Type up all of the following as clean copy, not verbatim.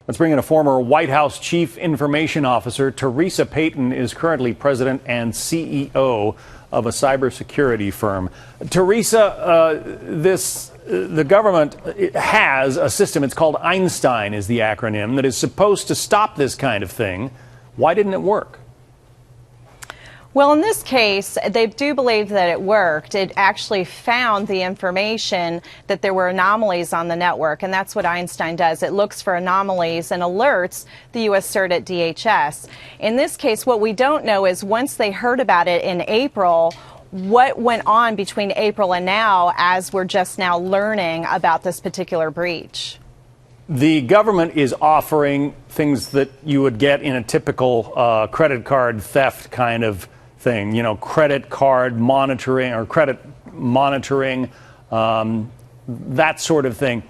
Let's bring in a former White House Chief Information Officer. Teresa Payton is currently president and CEO of a cybersecurity firm. Teresa, the government has a system. It's called Einstein, is the acronym, that is supposed to stop this kind of thing. Why didn't it work? Well, in this case, they do believe that it worked. It actually found the information that there were anomalies on the network, and that's what Einstein does. It looks for anomalies and alerts the U.S. CERT at DHS. In this case, what we don't know is once they heard about it in April, what went on between April and now as we're just now learning about this particular breach. The government is offering things that you would get in a typical credit card theft kind of thing, you know, credit card monitoring or credit monitoring, that sort of thing.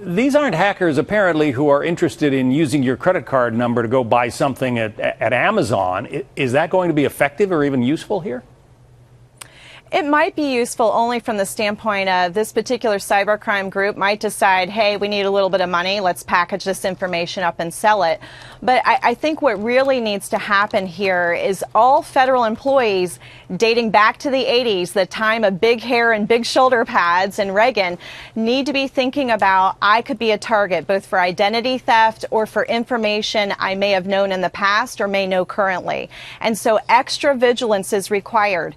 These aren't hackers, apparently, who are interested in using your credit card number to go buy something at Amazon. Is that going to be effective or even useful here? It might be useful only from the standpoint of this particular cybercrime group might decide, hey, we need a little bit of money, let's package this information up and sell it. But I think what really needs to happen here is all federal employees dating back to the 80s, the time of big hair and big shoulder pads and Reagan, need to be thinking about, I could be a target both for identity theft or for information I may have known in the past or may know currently. And so extra vigilance is required.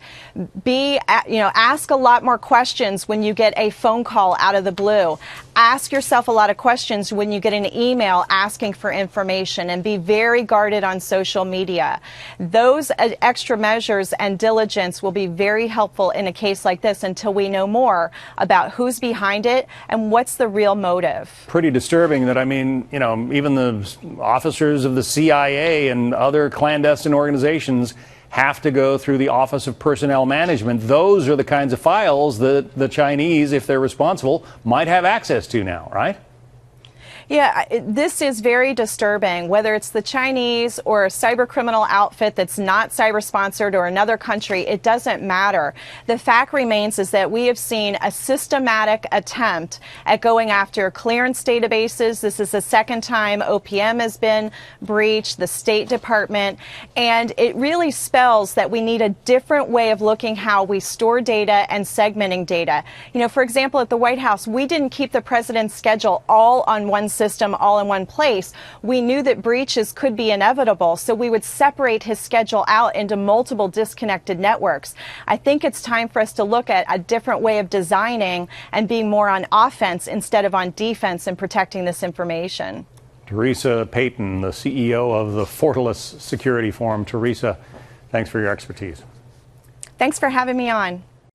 Ask a lot more questions when you get a phone call out of the blue. Ask yourself a lot of questions when you get an email asking for information, and be very guarded on social media. Those extra measures and diligence will be very helpful in a case like this until we know more about who's behind it and what's the real motive. Pretty disturbing that, I mean, you know, even the officers of the CIA and other clandestine organizations have to go through the Office of Personnel Management. Those are the kinds of files that the Chinese, if they're responsible, might have access to now, right? Yeah, this is very disturbing, whether it's the Chinese or a cyber criminal outfit that's not cyber sponsored or another country, it doesn't matter. The fact remains is that we have seen a systematic attempt at going after clearance databases. This is the second time OPM has been breached, the State Department, and it really spells that we need a different way of looking how we store data and segmenting data. You know, for example, at the White House, we didn't keep the president's schedule all on one system, all in one place. We knew that breaches could be inevitable, so we would separate his schedule out into multiple disconnected networks. I think it's time for us to look at a different way of designing and being more on offense instead of on defense in protecting this information. Teresa Payton, the CEO of the Fortalice Security Forum. Teresa, thanks for your expertise. Thanks for having me on.